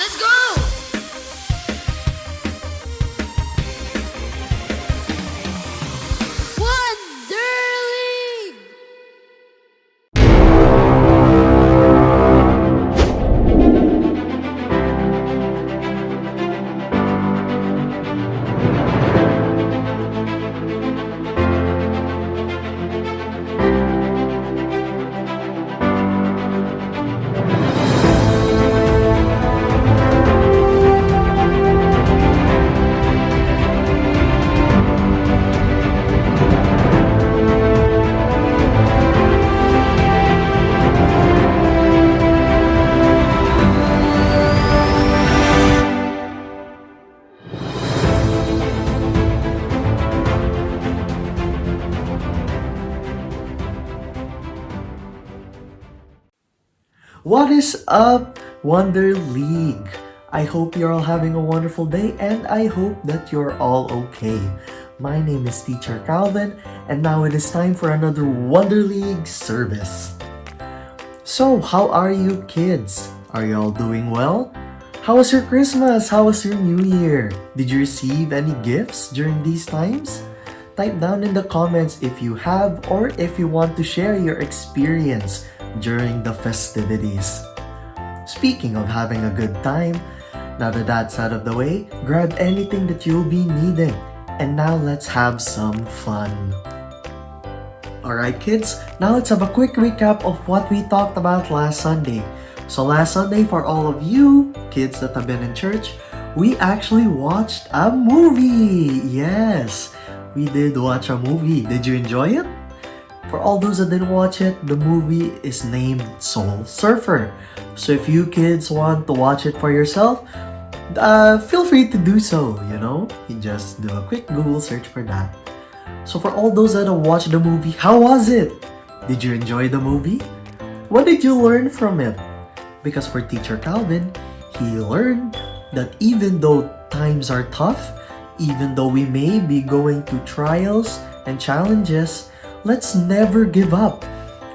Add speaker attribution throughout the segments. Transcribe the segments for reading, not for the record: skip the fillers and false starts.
Speaker 1: Let's go! Wonderly!
Speaker 2: What is up, Wonder League? I hope you're all having a wonderful day and I hope that you're all okay. My name is Teacher Calvin and now it is time for another Wonder League service. So, how are you kids? Are you all doing well? How was your Christmas? How was your New Year? Did you receive any gifts during these times? Type down in the comments if you have or if you want to share your experience during the festivities. Speaking of having a good time, now that that's out of the way, grab anything that you'll be needing. And now let's have some fun. Alright kids, now let's have a quick recap of what we talked about last Sunday. So last Sunday, for all of you kids that have been in church, we actually watched a movie! Yes! We did watch a movie. Did you enjoy it? For all those that didn't watch it, the movie is named Soul Surfer. So if you kids want to watch it for yourself, feel free to do so, You just do a quick Google search for that. So for all those that have watched the movie, how was it? Did you enjoy the movie? What did you learn from it? Because for Teacher Calvin, he learned that even though times are tough, even though we may be going through trials and challenges, let's never give up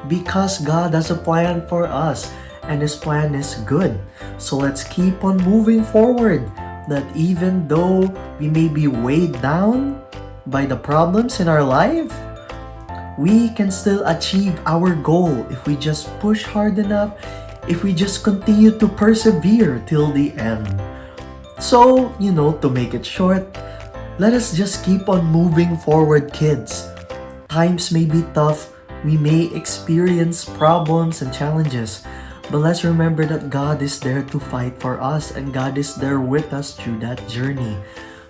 Speaker 2: because God has a plan for us and His plan is good. So let's keep on moving forward that even though we may be weighed down by the problems in our life, we can still achieve our goal if we just push hard enough, if we just continue to persevere till the end. So, to make it short, let us just keep on moving forward, kids. Times may be tough, we may experience problems and challenges, but let's remember that God is there to fight for us and God is there with us through that journey.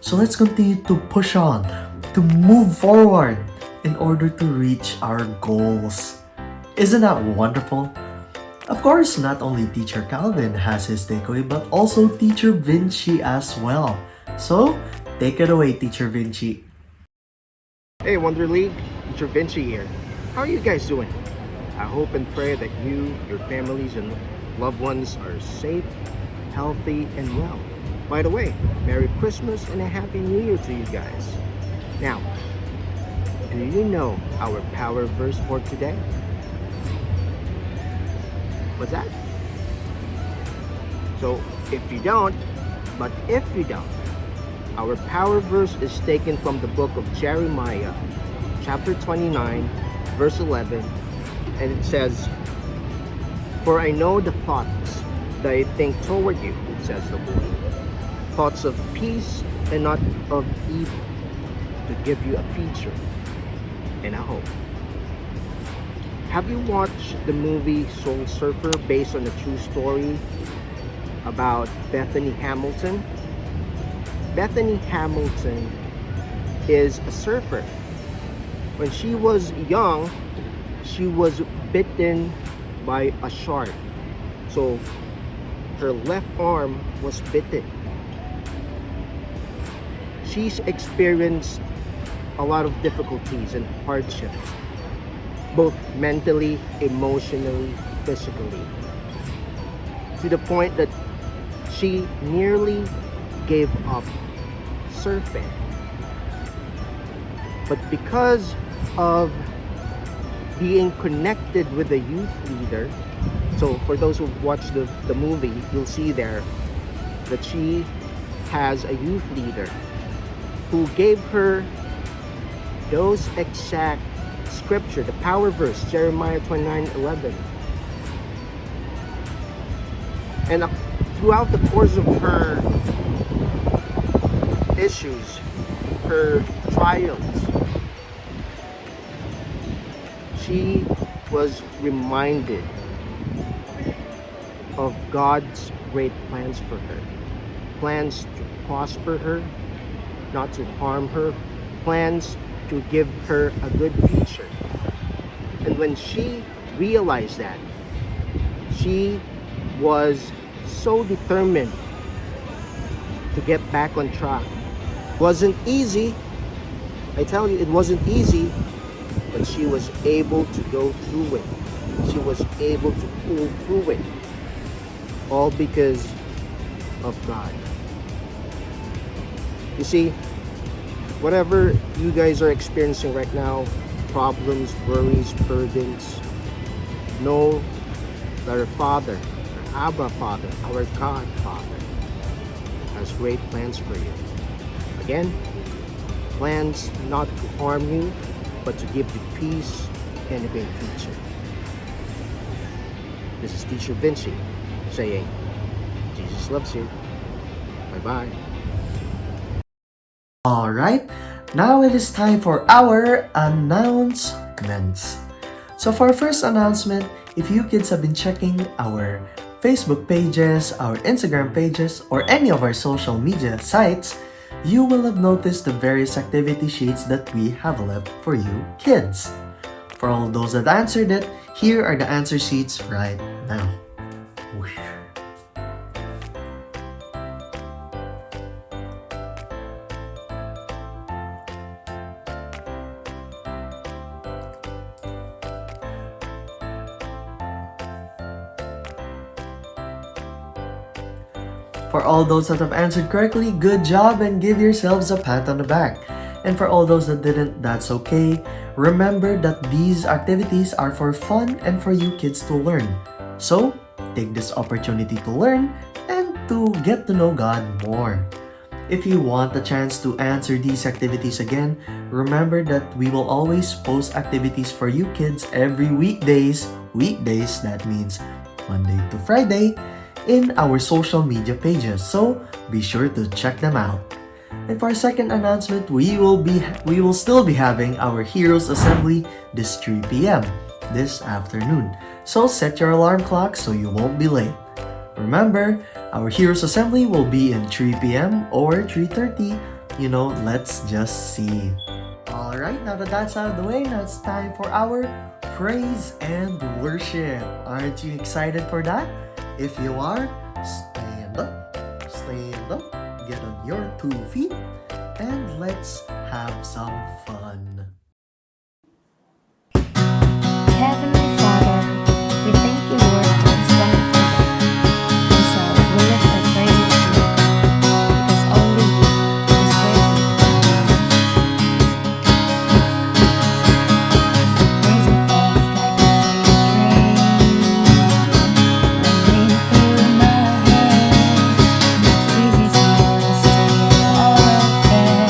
Speaker 2: So let's continue to push on, to move forward in order to reach our goals. Isn't that wonderful? Of course, not only Teacher Calvin has his takeaway, but also Teacher Vinci as well. So, take it away, Teacher Vinci.
Speaker 3: Hey Wonder League, Teacher Vinci here. How are you guys doing? I hope and pray that you, your families, and loved ones are safe, healthy, and well. By the way, Merry Christmas and a Happy New Year to you guys. Now, do you know our power verse for today? What's that? So, if you don't, our power verse is taken from the book of Jeremiah, chapter 29, verse 11, and it says, "For I know the thoughts that I think toward you, says the Lord, thoughts of peace and not of evil, to give you a future and a hope." Have you watched the movie Soul Surfer based on a true story about Bethany Hamilton? Bethany Hamilton is a surfer. When she was young, she was bitten by a shark. So her left arm was bitten. She's experienced a lot of difficulties and hardships, both mentally, emotionally, physically, to the point that she nearly gave up surfing. But because of being connected with a youth leader, so for those who watch the movie, you'll see there, that she has a youth leader who gave her those exact scripture, the power verse, Jeremiah 29:11. And throughout the course of her issues, her trials, she was reminded of God's great plans for her. Plans to prosper her, not to harm her, plans to give her a good future. And when she realized that, she was so determined to get back on track. Wasn't easy, I tell you, it wasn't easy, but she was able to go through it. She was able to pull through it, all because of God. You see, whatever you guys are experiencing right now, problems, worries, burdens, know that our Father, our Abba Father, our God Father, has great plans for you. Again, plans not to harm you, but to give you peace and a great future. This is Teacher Vinci saying, Jesus loves you. Bye-bye.
Speaker 2: Alright, now it is time for our announcements. So for our first announcement, if you kids have been checking our Facebook pages, our Instagram pages, or any of our social media sites, you will have noticed the various activity sheets that we have left for you kids. For all those that answered it, here are the answer sheets right now. Whoosh. For all those that have answered correctly, good job and give yourselves a pat on the back. And for all those that didn't, that's okay. Remember that these activities are for fun and for you kids to learn. So, take this opportunity to learn and to get to know God more. If you want a chance to answer these activities again, remember that we will always post activities for you kids every weekdays. Weekdays, that means Monday to Friday, in our social media pages, so be sure to check them out. And for our second announcement, we will still be having our Heroes Assembly this 3 p.m. this afternoon. So set your alarm clock so you won't be late. Remember, our Heroes Assembly will be in 3 p.m. or 3:30. Let's just see. Alright, now that that's out of the way, now it's time for our praise and worship. Aren't you excited for that? If you are, stand up, get on your 2 feet, and let's have some fun.
Speaker 1: Heavenly Father, we thank you, Lord, for this wonderful day. And so we lift our praises to you, because only you is worthy to be praised. Praise it falls like a freight train, running through my head. Jesus, you are still all affair.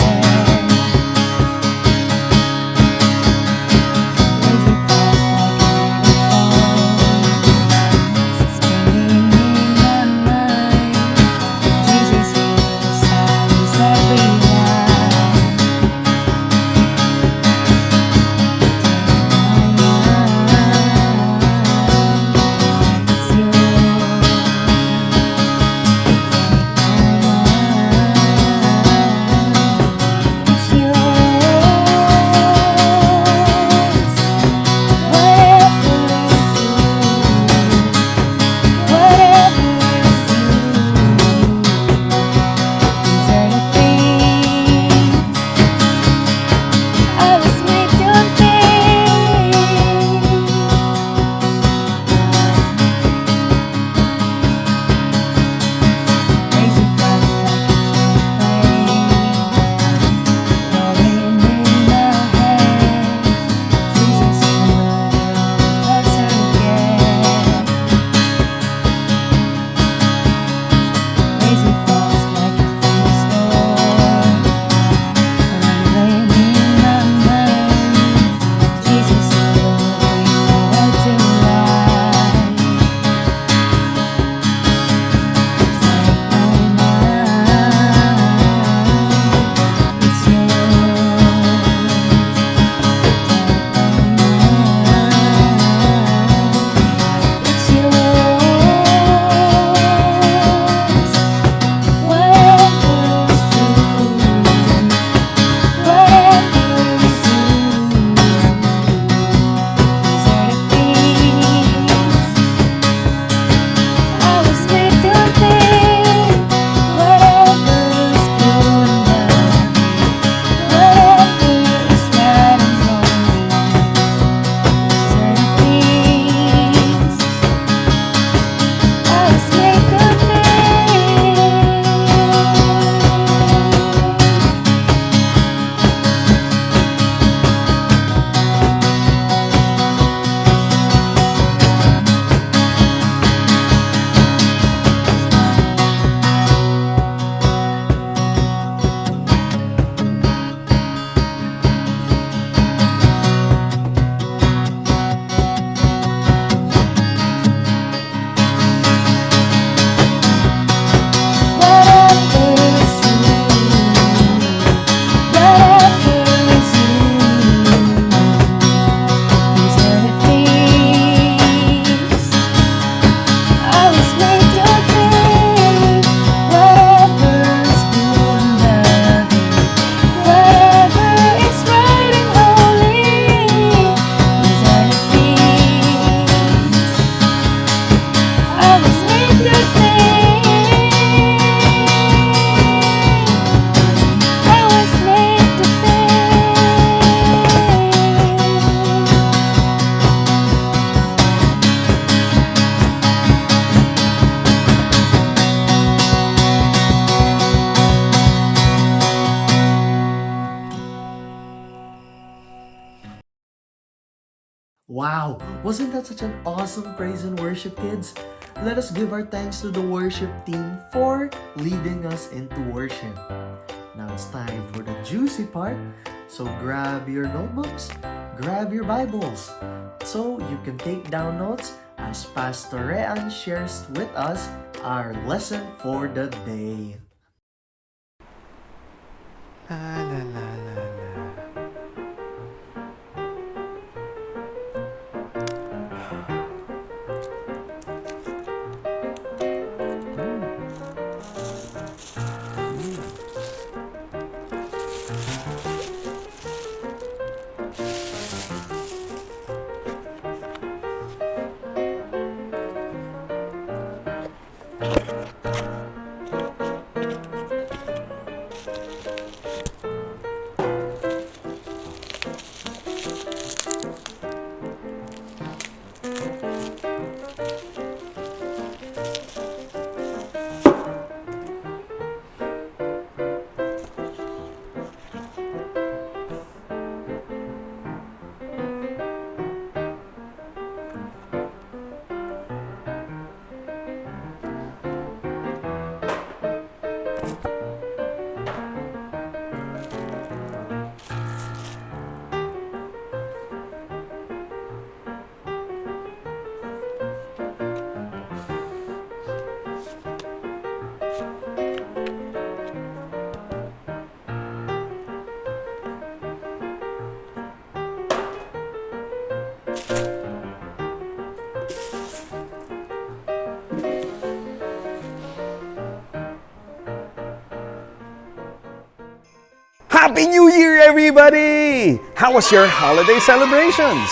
Speaker 1: I was made to think. I was made to
Speaker 2: Wow, wasn't that such an awesome praise and worship, kids? Let us give our thanks to the worship team for leading us into worship. Now it's time for the juicy part. So grab your notebooks, grab your Bibles, so you can take down notes as Pastor Rean shares with us our lesson for the day.
Speaker 4: La la la la la. Happy New Year, everybody! How was your holiday celebrations?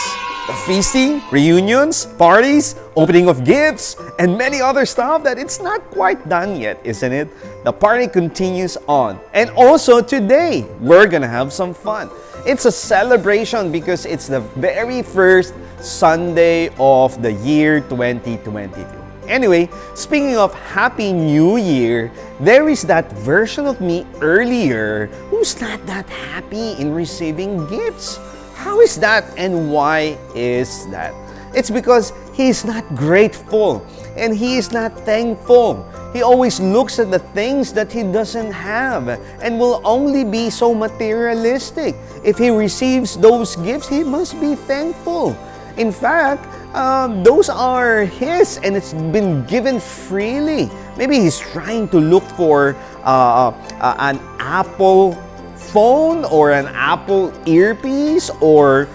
Speaker 4: The feasting, reunions, parties, opening of gifts, and many other stuff that it's not quite done yet, isn't it? The party continues on. And also today, we're gonna have some fun. It's a celebration because it's the very first Sunday of the year 2022. Anyway, speaking of Happy New Year, there is that version of me earlier who's not that happy in receiving gifts. How is that and why is that? It's because he is not grateful and he is not thankful. He always looks at the things that he doesn't have and will only be so materialistic. If he receives those gifts, he must be thankful. In fact, those are his and it's been given freely. Maybe he's trying to look for an Apple phone or an Apple earpiece, or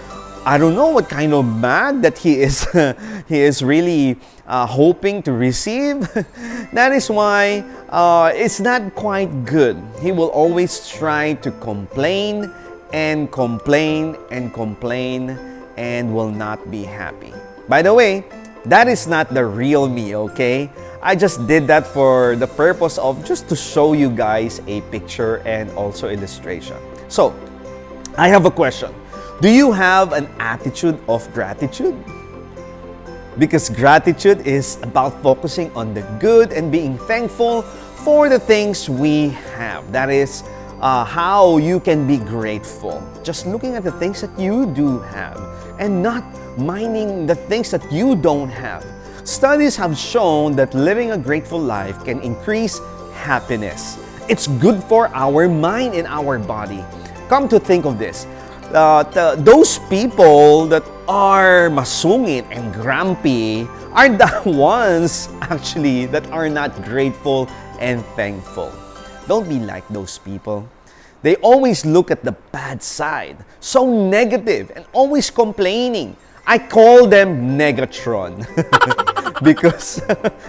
Speaker 4: I don't know what kind of bag that he is he is really hoping to receive. That is why it's not quite good. He will always try to complain and complain and complain and will not be happy. By the way, that is not the real me, okay? I just did that for the purpose of just to show you guys a picture and also illustration. So, I have a question. Do you have an attitude of gratitude? Because gratitude is about focusing on the good and being thankful for the things we have. That is how you can be grateful. Just looking at the things that you do have and not minding the things that you don't have. Studies have shown that living a grateful life can increase happiness. It's good for our mind and our body. Come to think of this, those people that are masungit and grumpy are the ones actually that are not grateful and thankful. Don't be like those people. They always look at the bad side, so negative and always complaining. I call them Negatron because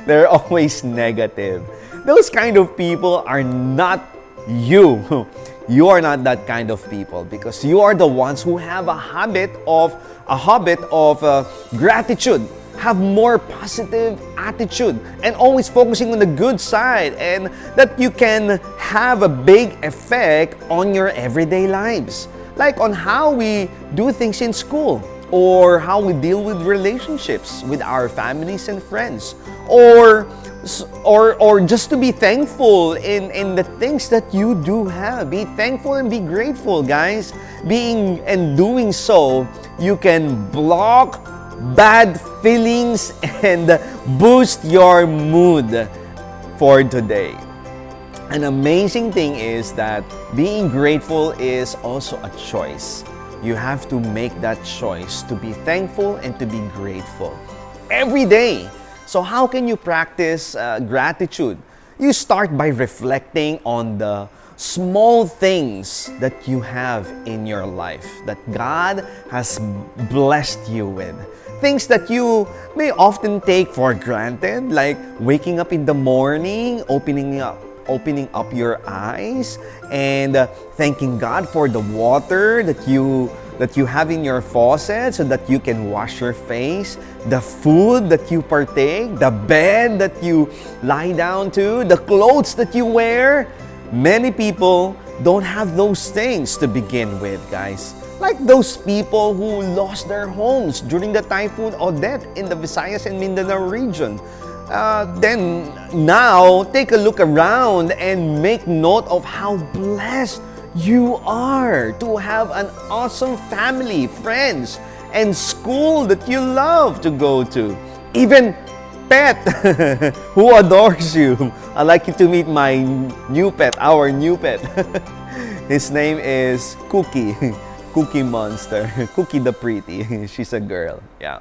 Speaker 4: they're always negative. Those kind of people are not you. You are not that kind of people because you are the ones who have a habit of gratitude. have more positive attitude and always focusing on the good side, and that you can have a big effect on your everyday lives. Like on how we do things in school, or how we deal with relationships with our families and friends, or just to be thankful in the things that you do have. Be thankful and be grateful, guys. Being and doing so, you can block bad feelings and boost your mood for today. An amazing thing is that being grateful is also a choice. You have to make that choice to be thankful and to be grateful every day. So how can you practice gratitude? You start by reflecting on the small things that you have in your life that God has blessed you with. Things that you may often take for granted, like waking up in the morning, opening up your eyes, and thanking God for the water that you have in your faucet so that you can wash your face, the food that you partake, the bed that you lie down to, the clothes that you wear. Many people don't have those things to begin with, guys. Like those people who lost their homes during the Typhoon Odette in the Visayas and Mindanao region. Then now, take a look around and make note of how blessed you are to have an awesome family, friends, and school that you love to go to. Even pet who adores you. I'd like you to meet my new pet, our new pet. His name is Cookie. Cookie Monster. Cookie the Pretty. She's a girl. Yeah.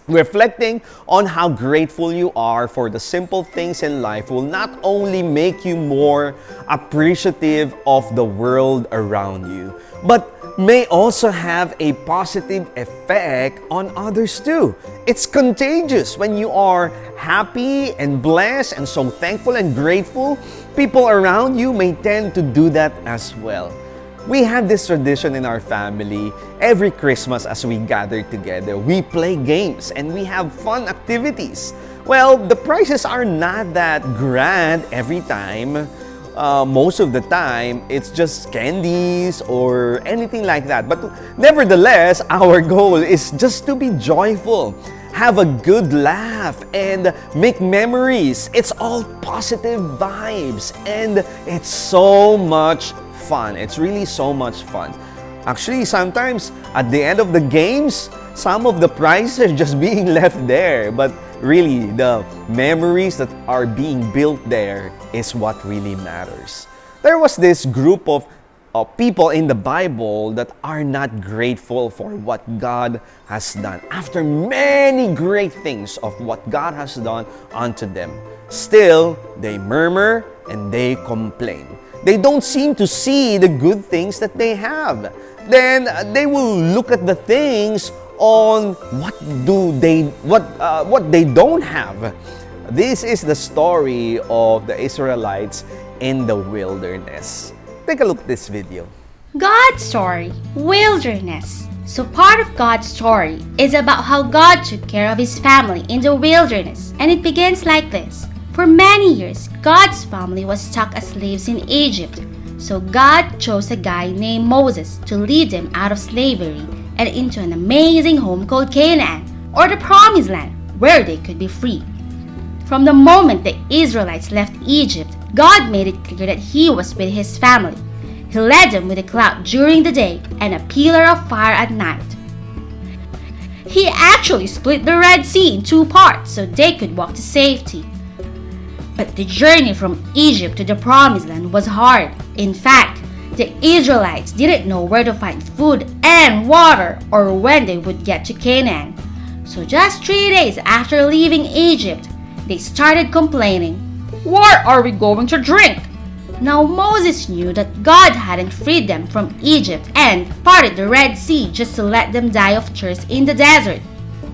Speaker 4: Reflecting on how grateful you are for the simple things in life will not only make you more appreciative of the world around you, but may also have a positive effect on others too. It's contagious. When you are happy and blessed and so thankful and grateful, people around you may tend to do that as well. We have this tradition in our family. Every Christmas as we gather together, we play games and we have fun activities. Well, the prizes are not that grand every time. Most of the time, it's just candies or anything like that. But nevertheless, our goal is just to be joyful, have a good laugh, and make memories. It's all positive vibes, and it's so much fun. It's really so much fun. Actually, sometimes at the end of the games, some of the prizes are just being left there. But really, the memories that are being built there is what really matters. There was this group of people in the Bible that are not grateful for what God has done. After many great things of what God has done unto them, still they murmur and they complain. They don't seem to see the good things that they have. Then they will look at the things on what they don't have. This is the story of the Israelites in the wilderness. Take a look at this video.
Speaker 1: God's story, wilderness. So part of God's story is about how God took care of his family in the wilderness. And it begins like this. For many years, God's family was stuck as slaves in Egypt. So God chose a guy named Moses to lead them out of slavery and into an amazing home called Canaan, or the Promised Land, where they could be free. From the moment the Israelites left Egypt, God made it clear that He was with His family. He led them with a cloud during the day and a pillar of fire at night. He actually split the Red Sea in two parts so they could walk to safety. But the journey from Egypt to the Promised Land was hard. In fact, the Israelites didn't know where to find food and water or when they would get to Canaan. So just 3 days after leaving Egypt, they started complaining, "Where are we going to drink?" Now Moses knew that God hadn't freed them from Egypt and parted the Red Sea just to let them die of thirst in the desert.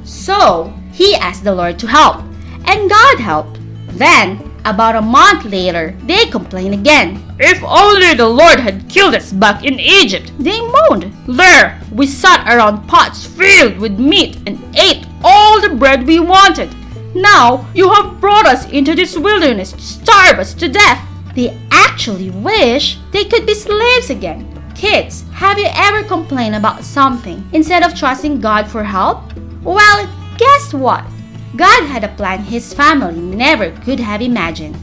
Speaker 1: So he asked the Lord to help, and God helped. Then, about a month later, they complained again. "If only the Lord had killed us back in Egypt," they moaned. "There, we sat around pots filled with meat and ate
Speaker 5: all the bread we wanted. Now you have brought us into this wilderness to starve us to death."
Speaker 1: They actually wish they could be slaves again. Kids, have you ever complained about something instead of trusting God for help? Well, guess what? God had a plan his family never could have imagined.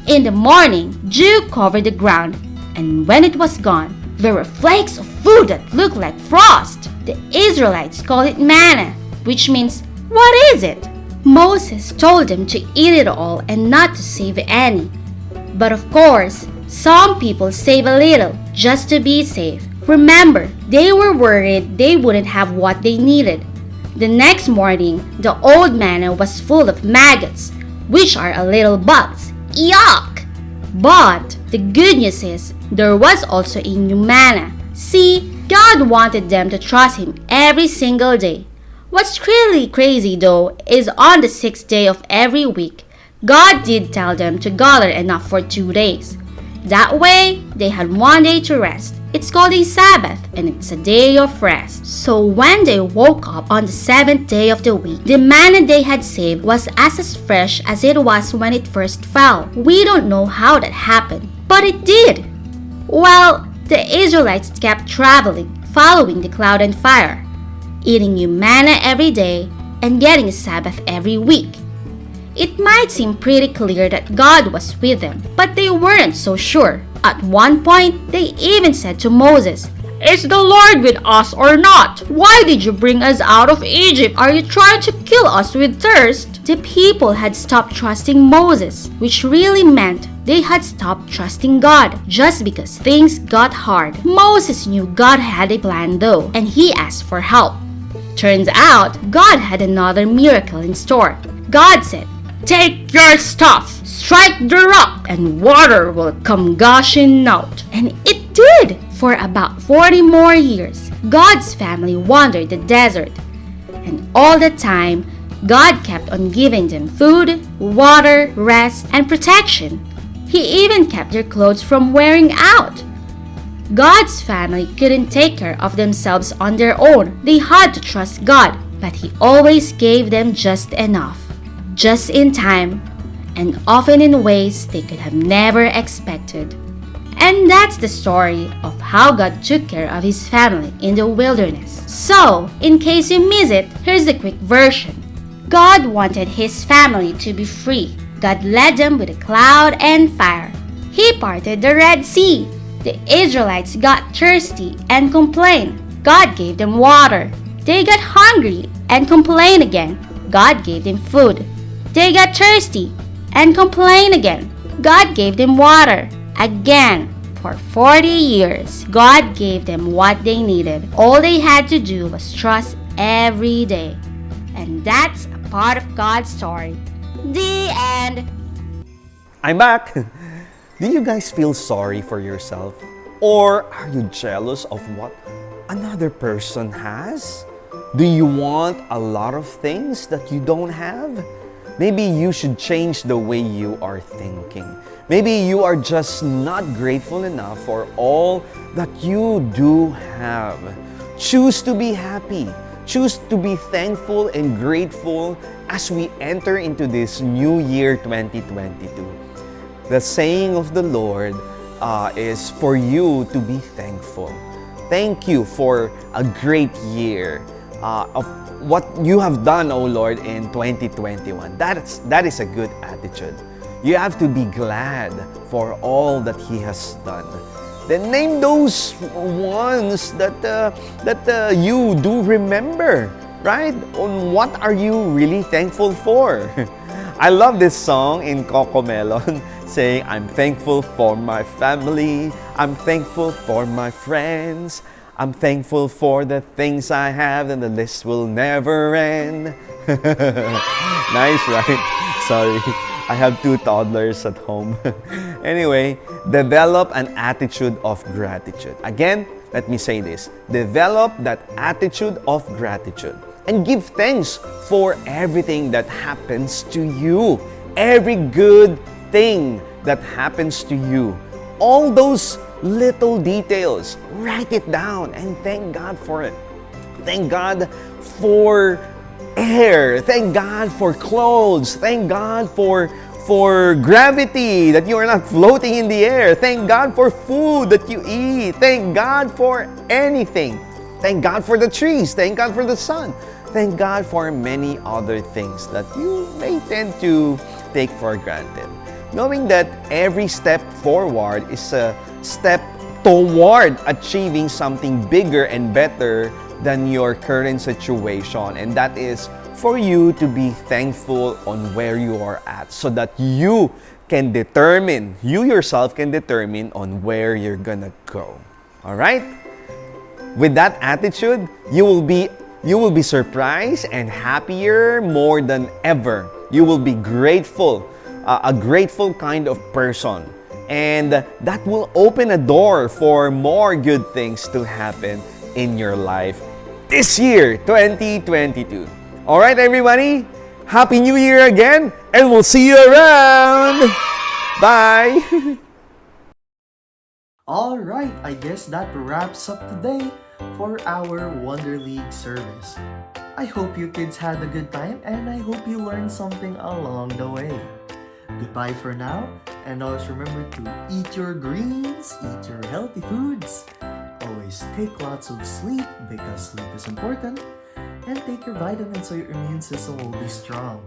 Speaker 1: In the morning, dew covered the ground, and when it was gone, there were flakes of food that looked like frost. The Israelites called it manna, which means, "What is it?" Moses told them to eat it all and not to save any. But of course, some people save a little just to be safe. Remember, they were worried they wouldn't have what they needed. The next morning, the old manna was full of maggots, which are a little bugs. Yuck! But the good news is, there was also a new manna. See, God wanted them to trust Him every single day. What's really crazy though is on the 6th day of every week, God did tell them to gather enough for 2 days. That way, they had 1 day to rest. It's called a Sabbath, and it's a day of rest. So when they woke up on the 7th day of the week, the manna they had saved was as fresh as it was when it first fell. We don't know how that happened, but it did. Well, the Israelites kept traveling, following the cloud and fire, eating new manna every day, and getting a Sabbath every week. It might seem pretty clear that God was with them, but they weren't so sure. At one point, they even said to Moses,
Speaker 5: "Is the Lord with us or not? Why did you bring us out of Egypt? Are you trying to kill us with thirst?"
Speaker 1: The people had stopped trusting Moses, which really meant they had stopped trusting God just because things got hard. Moses knew God had a plan though, and he asked for help. Turns out, God had another miracle in store. God said,
Speaker 5: "Take your stuff, strike the rock, and water will come gushing out."
Speaker 1: And it did! For about 40 more years, God's family wandered the desert. And all the time, God kept on giving them food, water, rest, and protection. He even kept their clothes from wearing out. God's family couldn't take care of themselves on their own. They had to trust God, but He always gave them just enough, just in time, and often in ways they could have never expected. And that's the story of how God took care of His family in the wilderness. So, in case you miss it, here's the quick version. God wanted His family to be free. God led them with a cloud and fire. He parted the Red Sea. The Israelites got thirsty and complained. God gave them water. They got hungry and complained again. God gave them food. They got thirsty and complained again. God gave them water. Again, for 40 years, God gave them what they needed. All they had to do was trust every day. And that's a part of God's story. The end.
Speaker 4: I'm back. Do you guys feel sorry for yourself? Or are you jealous of what another person has? Do you want a lot of things that you don't have? Maybe you should change the way you are thinking. Maybe you are just not grateful enough for all that you do have. Choose to be happy. Choose to be thankful and grateful as we enter into this new year 2022. The saying of the Lord is for you to be thankful. Thank you for a great year of what you have done, O Lord, in 2021. That is a good attitude. You have to be glad for all that He has done. Then name those ones that you do remember, right? On what are you really thankful for? I love this song in Cocomelon saying, "I'm thankful for my family. I'm thankful for my friends. I'm thankful for the things I have, and the list will never end." Nice, right? Sorry, I have 2 toddlers at home. Anyway, develop an attitude of gratitude. Again, let me say this. Develop that attitude of gratitude and give thanks for everything that happens to you. Every good thing that happens to you. All those little details, write it down and thank God for it. Thank God for air. Thank God for clothes. Thank God for gravity, that you are not floating in the air. Thank God for food that you eat. Thank God for anything. Thank God for the trees. Thank God for the sun. Thank God for many other things that you may tend to take for granted. Knowing that every step forward is a step toward achieving something bigger and better than your current situation, and that is for you to be thankful on where you are at, so that you yourself can determine on where you're gonna go. All right? With that attitude, you will be surprised and happier more than ever. You will be grateful, a grateful kind of person. And that will open a door for more good things to happen in your life this year, 2022. All right, everybody. Happy New Year again, and we'll see you around. Bye.
Speaker 2: All right, I guess that wraps up today for our Wonder League service. I hope you kids had a good time, and I hope you learned something along the way. Goodbye for now, and always remember to eat your greens, eat your healthy foods, always take lots of sleep because sleep is important, and take your vitamins so your immune system will be strong.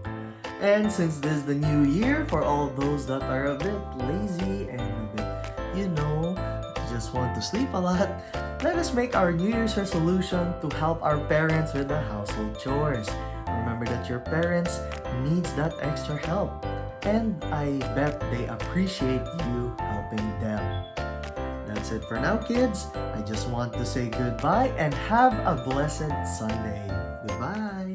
Speaker 2: And since this is the new year, for all those that are a bit lazy and a bit, just want to sleep a lot, let us make our New Year's resolution to help our parents with the household chores. Remember that your parents needs that extra help, and I bet they appreciate you helping them. That's it for now, kids. I just want to say goodbye and have a blessed Sunday. Goodbye.